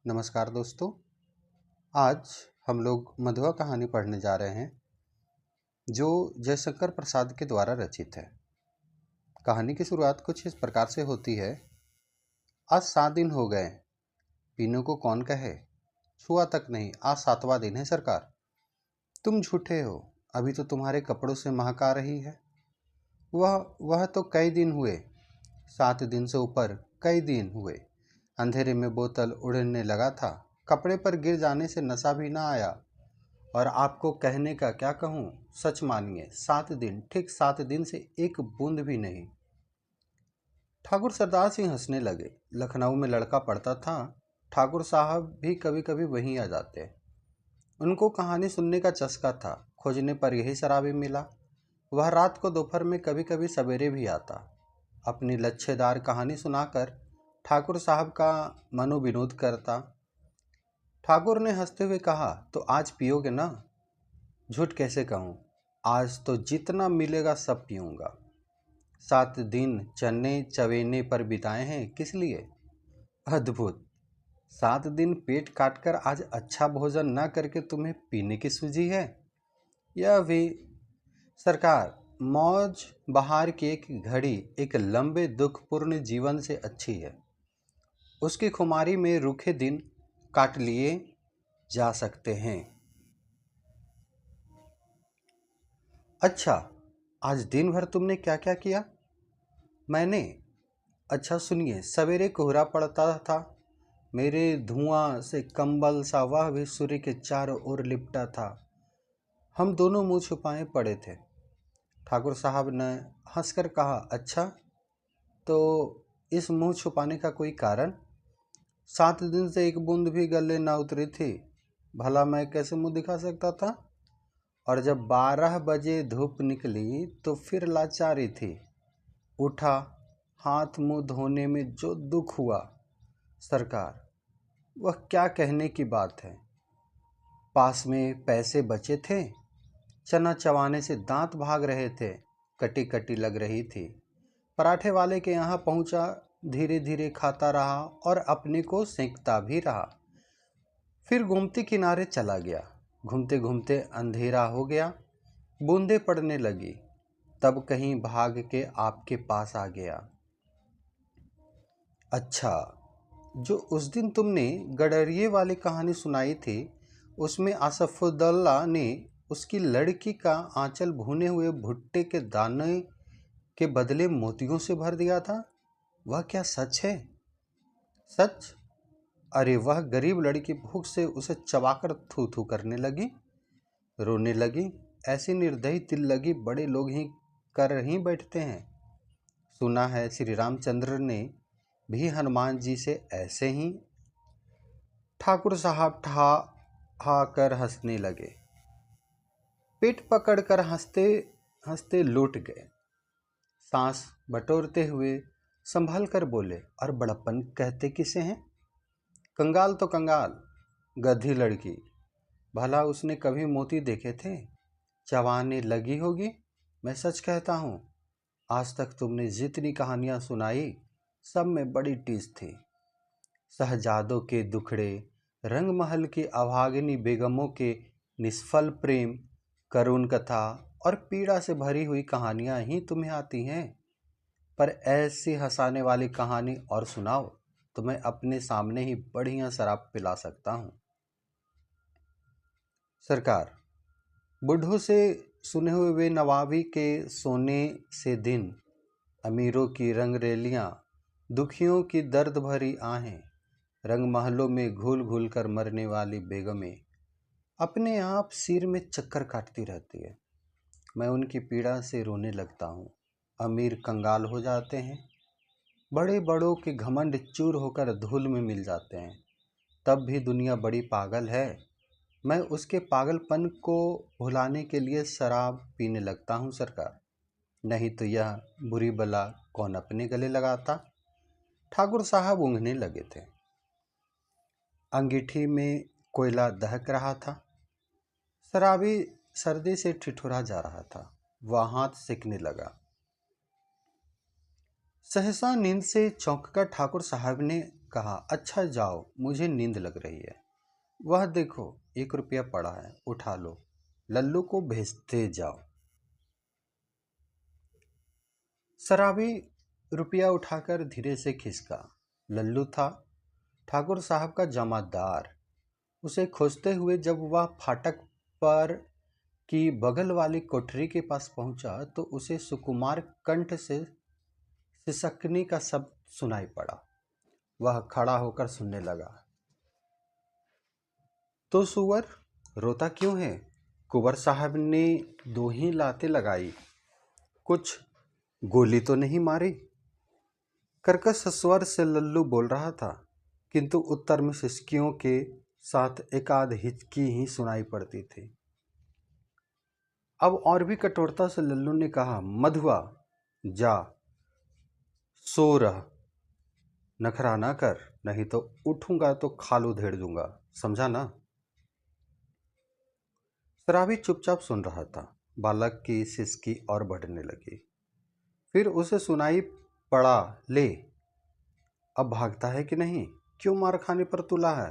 नमस्कार दोस्तों। आज हम लोग मधुआ कहानी पढ़ने जा रहे हैं जो जयशंकर प्रसाद के द्वारा रचित है। कहानी की शुरुआत कुछ इस प्रकार से होती है। आज 7 दिन हो गए, पीनू को कौन कहे, छुआ तक नहीं, आज 7वां दिन है सरकार। तुम झूठे हो, अभी तो तुम्हारे कपड़ों से महक आ रही है। वह तो कई दिन हुए, 7 दिन से ऊपर कई दिन हुए। अंधेरे में बोतल उड़ने लगा था, कपड़े पर गिर जाने से नशा भी ना आया। और आपको कहने का क्या कहूँ, सच मानिए 7 दिन, ठीक 7 दिन से एक बूंद भी नहीं। ठाकुर सरदार सिंह हंसने लगे। लखनऊ में लड़का पढ़ता था, ठाकुर साहब भी कभी कभी वहीं आ जाते। उनको कहानी सुनने का चस्का था, खोजने पर यही शराबी मिला। वह रात को, दोपहर में, कभी कभी सवेरे भी आता। अपनी लच्छेदार कहानी सुनाकर ठाकुर साहब का मनोविनोद करता। ठाकुर ने हंसते हुए कहा, तो आज पियोगे ना? झूठ कैसे कहूँ, आज तो जितना मिलेगा सब पीऊँगा। 7 दिन चने चवेने पर बिताए हैं, किस लिए? अद्भुत। 7 दिन पेट काटकर आज अच्छा भोजन ना करके तुम्हें पीने की सूझी है। यह भी सरकार, मौज बहार की एक घड़ी एक लंबे दुखपूर्ण जीवन से अच्छी है। उसकी खुमारी में रूखे दिन काट लिए जा सकते हैं। अच्छा, आज दिन भर तुमने क्या क्या किया? मैंने? अच्छा सुनिए, सवेरे कोहरा पड़ता था, मेरे धुआं से कंबल सा वह भी सूर्य के चारों ओर लिपटा था। हम दोनों मुंह छुपाए पड़े थे। ठाकुर साहब ने हंसकर कहा, अच्छा, तो इस मुंह छुपाने का कोई कारण? 7 दिन से एक बूंद भी गले ना उतरी थी, भला मैं कैसे मुंह दिखा सकता था? और जब 12 बजे धूप निकली तो फिर लाचारी थी। उठा, हाथ मुंह धोने में जो दुख हुआ सरकार, वह क्या कहने की बात है। पास में पैसे बचे थे, चना चबाने से दांत भाग रहे थे, कटी कटी लग रही थी। पराठे वाले के यहाँ पहुंचा, धीरे धीरे खाता रहा और अपने को सेंकता भी रहा। फिर गोमती किनारे चला गया। घूमते घूमते अंधेरा हो गया, बूंदें पड़ने लगी, तब कहीं भाग के आपके पास आ गया। अच्छा, जो उस दिन तुमने गडरिये वाली कहानी सुनाई थी, उसमें आसफुद्दौला ने उसकी लड़की का आंचल भुने हुए भुट्टे के दाने के बदले मोतियों से भर दिया था, वह क्या सच है? सच? अरे, वह गरीब लड़की भूख से उसे चबाकर थू थू करने लगी, रोने लगी। ऐसी निर्दयी तिल्लगी बड़े लोग ही कर ही बैठते हैं। सुना है श्री रामचंद्र ने भी हनुमान जी से ऐसे ही। ठाकुर साहब ठहा हा कर हंसने लगे, पेट पकड़कर हंसते हंसते लौट गए। सांस बटोरते हुए संभल कर बोले, और बड़प्पन कहते किसे हैं? कंगाल तो कंगाल, गधी लड़की, भला उसने कभी मोती देखे थे? चबाने लगी होगी। मैं सच कहता हूँ, आज तक तुमने जितनी कहानियाँ सुनाई सब में बड़ी टीस थी। शहजादों के दुखड़े, रंग महल की अभागिनी बेगमों के निष्फल प्रेम, करुण कथा और पीड़ा से भरी हुई कहानियाँ ही तुम्हें आती हैं। पर ऐसी हंसाने वाली कहानी और सुनाओ तो मैं अपने सामने ही बढ़िया शराब पिला सकता हूँ। सरकार, बुढ़ों से सुने हुए वे नवाबी के सोने से दिन, अमीरों की रंगरेलियाँ, दुखियों की दर्द भरी आहें, रंग महलों में घूल घूल कर मरने वाली बेगमें अपने आप सिर में चक्कर काटती रहती है। मैं उनकी पीड़ा से रोने लगता हूँ। अमीर कंगाल हो जाते हैं, बड़े बड़ों के घमंड चूर होकर धूल में मिल जाते हैं, तब भी दुनिया बड़ी पागल है। मैं उसके पागलपन को भुलाने के लिए शराब पीने लगता हूँ सरकार, नहीं तो यह बुरी बला कौन अपने गले लगाता। ठाकुर साहब ऊँघने लगे थे। अंगीठी में कोयला दहक रहा था। शराबी सर्दी से ठिठुरा जा रहा था, वह हाथ सेकने लगा। सहसा नींद से चौंककर ठाकुर साहब ने कहा, अच्छा जाओ, मुझे नींद लग रही है। वह देखो, 1 रुपया पड़ा है, उठा लो, लल्लू को भेजते जाओ। शराबी रुपया उठाकर धीरे से खिसका। लल्लू था ठाकुर साहब का जमादार। उसे खोजते हुए जब वह फाटक पर की बगल वाली कोठरी के पास पहुंचा तो उसे सुकुमार कंठ से सिसकने का शब्द सुनाई पड़ा। वह खड़ा होकर सुनने लगा। तो सुअर रोता क्यों है? कुंवर साहब ने 2 ही लातें लगाई, कुछ गोली तो नहीं मारी? कर्कश स्वर से लल्लू बोल रहा था, किंतु उत्तर में सिसकियों के साथ एकाध हिचकी ही सुनाई पड़ती थी। अब और भी कठोरता से लल्लू ने कहा, मधुआ जा, सो रह, नखरा ना कर, नहीं तो उठूंगा तो खाल उधेड़ दूंगा, समझा ना? शराबी चुपचाप सुन रहा था। बालक की सिसकी और बढ़ने लगी। फिर उसे सुनाई पड़ा, ले, अब भागता है कि नहीं? क्यों मार खाने पर तुला है?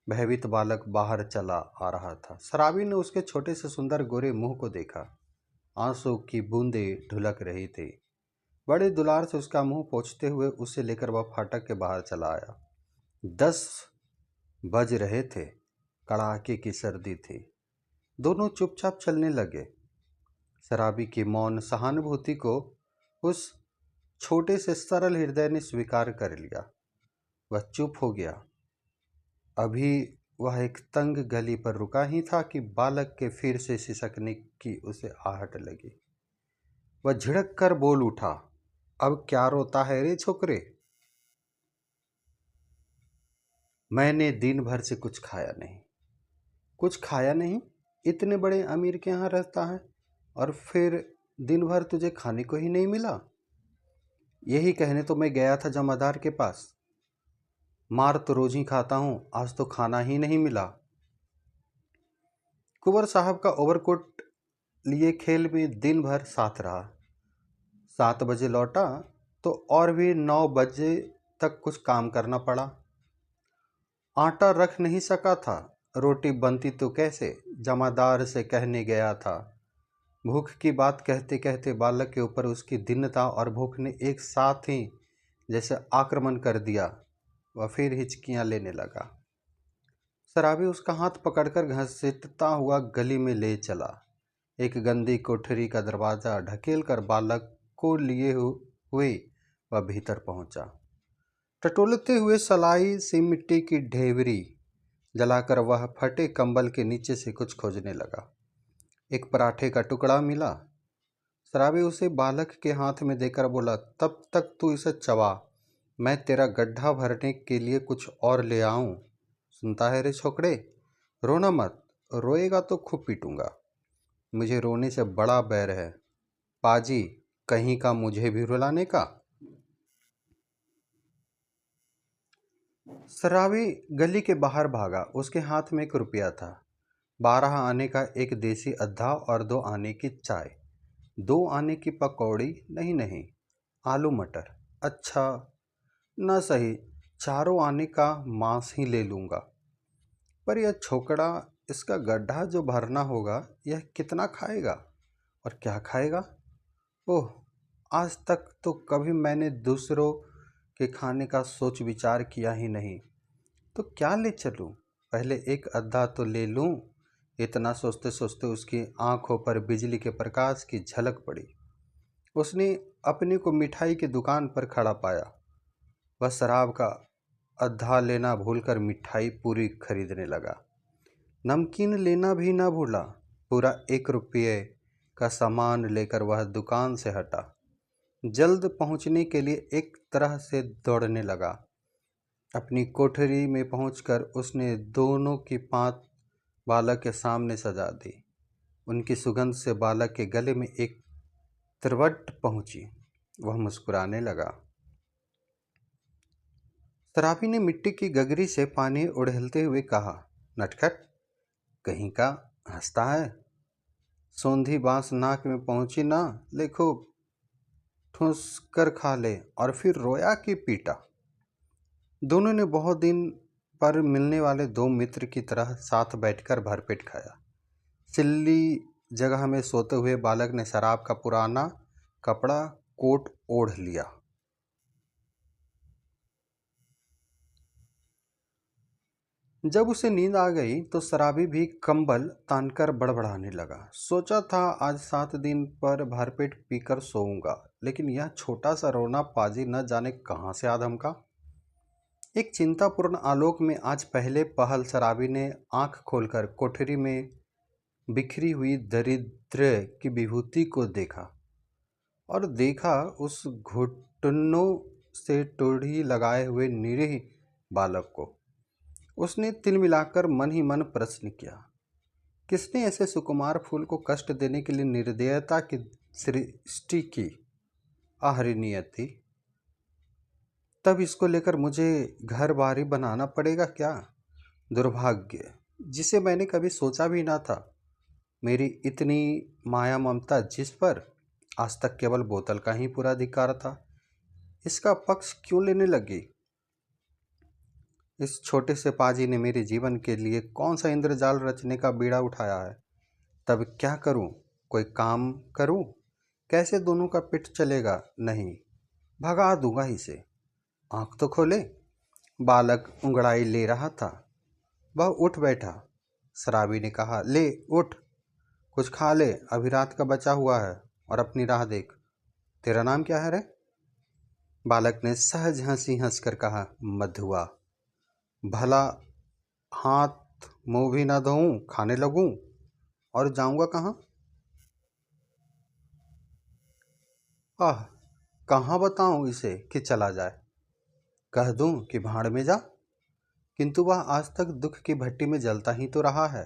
भयभीत बालक बाहर चला आ रहा था। शराबी ने उसके छोटे से सुंदर गोरे मुंह को देखा। आंसू की बूंदें ढुलक रही थी। बड़े दुलार से उसका मुंह पोंछते हुए उसे लेकर वह फाटक के बाहर चला आया। 10 बज रहे थे। कड़ाके की सर्दी थी। दोनों चुपचाप चलने लगे। शराबी की मौन सहानुभूति को उस छोटे से सरल हृदय ने स्वीकार कर लिया। वह चुप हो गया। अभी वह एक तंग गली पर रुका ही था कि बालक के फिर से सिसकने की उसे आहट लगी। वह झिड़क कर बोल उठा, अब क्या रोता है रे छोकरे? मैंने दिन भर से कुछ खाया नहीं। कुछ खाया नहीं? इतने बड़े अमीर के यहाँ रहता है और फिर दिन भर तुझे खाने को ही नहीं मिला? यही कहने तो मैं गया था जमादार के पास। मार तो रोज ही खाता हूँ, आज तो खाना ही नहीं मिला। कुंवर साहब का ओवरकोट लिए खेल में दिन भर साथ रहा। 7 बजे लौटा तो और भी 9 बजे तक कुछ काम करना पड़ा। आटा रख नहीं सका था, रोटी बनती तो कैसे? जमादार से कहने गया था। भूख की बात कहते कहते बालक के ऊपर उसकी दीनता और भूख ने एक साथ ही जैसे आक्रमण कर दिया। वह फिर हिचकियां लेने लगा। शराबी उसका हाथ पकड़कर घसीटता हुआ गली में ले चला। एक गंदी कोठरी का दरवाजा ढकेल कर बालक को लिए हुए वह भीतर पहुंचा। टटोलते हुए सलाई सी मिट्टी की ढेवरी जलाकर वह फटे कंबल के नीचे से कुछ खोजने लगा। एक पराठे का टुकड़ा मिला। शराबी उसे बालक के हाथ में देकर बोला, तब तक तू इसे चबा, मैं तेरा गड्ढा भरने के लिए कुछ और ले आऊं। सुनता है रे छोकरे? रोना मत, रोएगा तो खूब पीटूंगा। मुझे रोने से बड़ा बैर है। पाजी कहीं का मुझे भी रुलाने का। शराबी गली के बाहर भागा। उसके हाथ में 1 रुपया था। 12 आने का एक देसी अद्धा और 2 आने की चाय। 2 आने की पकौड़ी, नहीं नहीं, आलू मटर। अच्छा न सही, 4 आने का मांस ही ले लूँगा। पर यह छोकरा, इसका गड्ढा जो भरना होगा, यह कितना खाएगा और क्या खाएगा? ओह, आज तक तो कभी मैंने दूसरों के खाने का सोच विचार किया ही नहीं। तो क्या ले चलूं? पहले एक अद्धा तो ले लूं। इतना सोचते सोचते उसकी आंखों पर बिजली के प्रकाश की झलक पड़ी। उसने अपने को मिठाई की दुकान पर खड़ा पाया। वह शराब का अद्धा लेना भूलकर मिठाई पूरी खरीदने लगा। नमकीन लेना भी ना भूला। पूरा 1 रुपये का सामान लेकर वह दुकान से हटा। जल्द पहुंचने के लिए एक तरह से दौड़ने लगा। अपनी कोठरी में पहुंचकर उसने दोनों की पांत बालक के सामने सजा दी। उनकी सुगंध से बालक के गले में एक तिरवट पहुंची। वह मुस्कुराने लगा। शराबी ने मिट्टी की गगरी से पानी उड़ेलते हुए कहा, नटखट कहीं का हंसता है। सौंधी बांस नाक में पहुंची ना, देखो ठूस कर खा ले। और फिर रोया कि पीटा? दोनों ने बहुत दिन पर मिलने वाले दो मित्र की तरह साथ बैठकर भरपेट खाया। सिल्ली जगह में सोते हुए बालक ने शराब का पुराना कपड़ा कोट ओढ़ लिया। जब उसे नींद आ गई तो शराबी भी कंबल तानकर बड़बड़ाने लगा। सोचा था आज 7 दिन पर भरपेट पीकर सोऊंगा, लेकिन यह छोटा सा रोना पाजी न जाने कहाँ से आ धमका। एक चिंतापूर्ण आलोक में आज पहले पहल शराबी ने आंख खोलकर कोठरी में बिखरी हुई दरिद्र की विभूति को देखा, और देखा उस घुटनों से टोढ़ी लगाए हुए निरीह बालक को। उसने तिल मिलाकर मन ही मन प्रश्न किया, किसने ऐसे सुकुमार फूल को कष्ट देने के लिए निर्दयता की सृष्टि की। आहरणीयति, तब इसको लेकर मुझे घर बारी बनाना पड़ेगा क्या। दुर्भाग्य, जिसे मैंने कभी सोचा भी ना था। मेरी इतनी माया ममता जिस पर आज तक केवल बोतल का ही पूरा अधिकार था, इसका पक्ष क्यों लेने लगी। इस छोटे से पाजी ने मेरे जीवन के लिए कौन सा इंद्रजाल रचने का बीड़ा उठाया है। तब क्या करूं, कोई काम करूं, कैसे दोनों का पिट चलेगा। नहीं, भगा दूंगा इसे। आंख तो खोले। बालक उंगड़ाई ले रहा था। वह उठ बैठा। शराबी ने कहा, ले उठ, कुछ खा ले, अभी रात का बचा हुआ है, और अपनी राह देख। तेरा नाम क्या है रे। बालक ने सहज हंसी हंसकर कहा, मधुआ। भला हाथ मुंह भी ना धोऊं, खाने लगूं, और जाऊंगा कहाँ। आह, कहाँ बताऊं इसे कि चला जाए। कह दूं कि भाड़ में जा, किंतु वह आज तक दुख की भट्टी में जलता ही तो रहा है।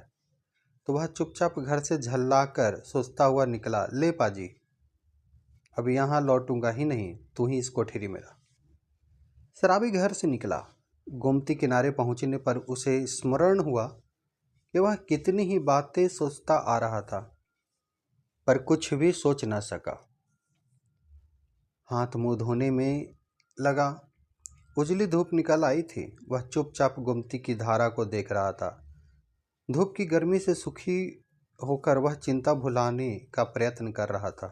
तो वह चुपचाप घर से झल्ला कर सोचता हुआ निकला, ले पाजी, अब यहाँ लौटूंगा ही नहीं, तू ही इस कोठरी में रह। शराबी घर से निकला। गोमती किनारे पहुंचने पर उसे स्मरण हुआ कि वह कितनी ही बातें सोचता आ रहा था, पर कुछ भी सोच न सका। हाथ मुंह धोने में लगा। उजली धूप निकल आई थी। वह चुपचाप गोमती की धारा को देख रहा था। धूप की गर्मी से सुखी होकर वह चिंता भुलाने का प्रयत्न कर रहा था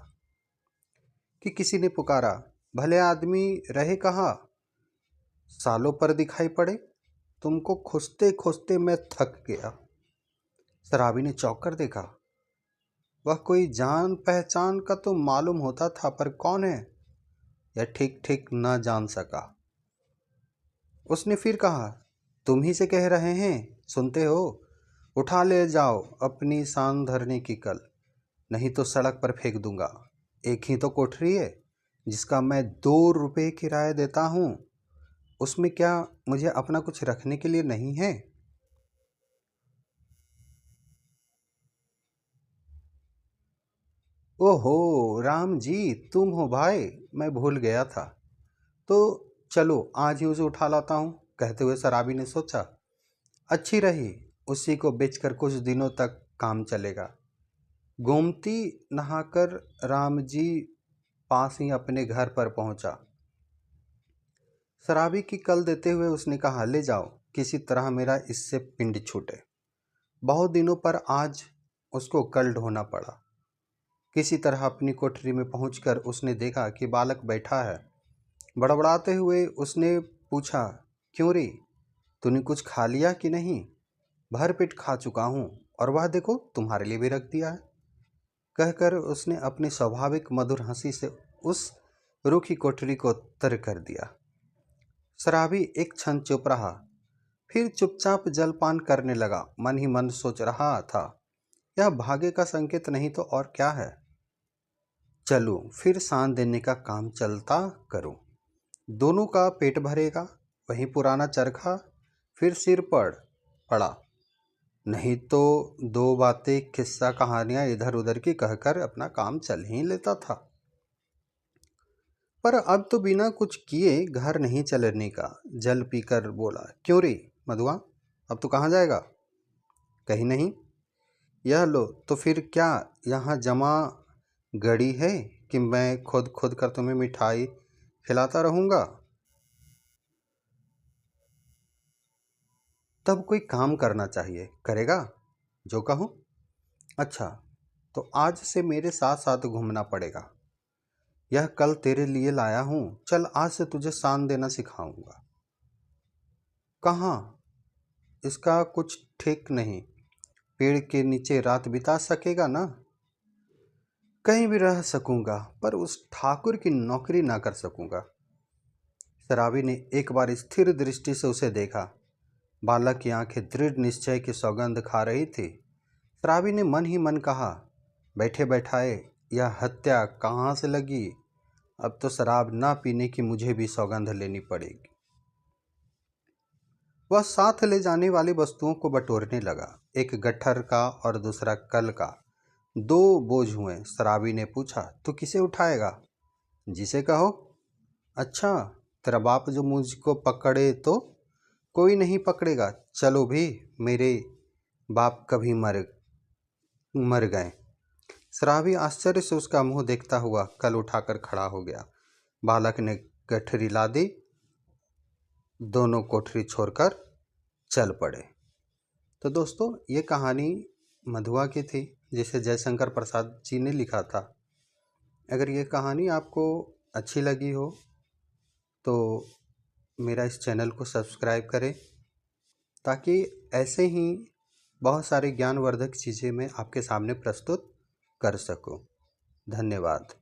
कि किसी ने पुकारा, भले आदमी रहे कहाँ, सालों पर दिखाई पड़े। तुमको खोजते खोजते मैं थक गया। शराबी ने चौंक कर देखा। वह कोई जान पहचान का तो मालूम होता था, पर कौन है यह ठीक ठीक न जान सका। उसने फिर कहा, तुम ही से कह रहे हैं, सुनते हो। उठा ले जाओ अपनी शान धरने की कल, नहीं तो सड़क पर फेंक दूंगा। एक ही तो कोठरी है जिसका मैं 2 रुपये किराया देता हूँ, उसमें क्या मुझे अपना कुछ रखने के लिए नहीं है। ओहो, राम जी तुम हो भाई, मैं भूल गया था। तो चलो आज ही उसे उठा लाता हूँ। कहते हुए शराबी ने सोचा, अच्छी रही, उसी को बेचकर कुछ दिनों तक काम चलेगा। गोमती नहाकर राम जी पास ही अपने घर पर पहुंचा। शराबी की कल देते हुए उसने कहा, ले जाओ, किसी तरह मेरा इससे पिंड छूटे। बहुत दिनों पर आज उसको कल ढोना पड़ा। किसी तरह अपनी कोठरी में पहुंचकर उसने देखा कि बालक बैठा है। बड़बड़ाते हुए उसने पूछा, क्यों रे, तूने कुछ खा लिया कि नहीं। भर पेट खा चुका हूँ, और वह देखो तुम्हारे लिए भी रख दिया है। कहकर उसने अपनी स्वाभाविक मधुर हंसी से उस रूखी कोठरी को तर कर दिया। शराबी एक क्षण चुप रहा, फिर चुपचाप जलपान करने लगा। मन ही मन सोच रहा था, यह भाग्य का संकेत नहीं तो और क्या है। चलूं फिर शान देने का काम चलता करूं, दोनों का पेट भरेगा। वही पुराना चरखा फिर सिर पर पड़ा। नहीं तो दो बातें किस्सा कहानियां इधर उधर की कहकर अपना काम चल ही लेता था। पर अब तो बिना कुछ किए घर नहीं चलने का। जल पीकर बोला, क्यों रे मधुआ, अब तो कहाँ जाएगा। कहीं नहीं। यह लो, तो फिर क्या यहाँ जमा गड़ी है कि मैं खुद खुद कर तुम्हें मिठाई खिलाता रहूँगा। तब कोई काम करना चाहिए, करेगा जो कहूँ? अच्छा, तो आज से मेरे साथ साथ घूमना पड़ेगा। यह कल तेरे लिए लाया हूँ, चल आज से तुझे शान देना सिखाऊंगा। कहाँ? इसका कुछ ठीक नहीं। पेड़ के नीचे रात बिता सकेगा ना? कहीं भी रह सकूंगा, पर उस ठाकुर की नौकरी ना कर सकूंगा। शराबी ने एक बार स्थिर दृष्टि से उसे देखा। बालक की आंखें दृढ़ निश्चय की सौगंध खा रही थी। शराबी ने मन ही मन कहा, बैठे बैठाए यह हत्या कहाँ से लगी? अब तो शराब ना पीने की मुझे भी सौगंध लेनी पड़ेगी। वह साथ ले जाने वाली वस्तुओं को बटोरने लगा। एक गट्ठर का और दूसरा कल का। दो बोझ हुए। शराबी ने पूछा, तू किसे उठाएगा? जिसे कहो। अच्छा, तेरा बाप जो मुझको पकड़े तो? कोई नहीं पकड़ेगा, चलो भी। मेरे बाप कभी मर मर गए। शराबी आश्चर्य से उसका मुंह देखता हुआ कल उठाकर खड़ा हो गया। बालक ने गठरी ला दी। दोनों कोठरी छोड़कर चल पड़े। तो दोस्तों, ये कहानी मधुआ की थी, जिसे जयशंकर प्रसाद जी ने लिखा था। अगर ये कहानी आपको अच्छी लगी हो तो मेरा इस चैनल को सब्सक्राइब करें, ताकि ऐसे ही बहुत सारे ज्ञानवर्धक चीज़ें मैं आपके सामने प्रस्तुत कर सकूं। धन्यवाद।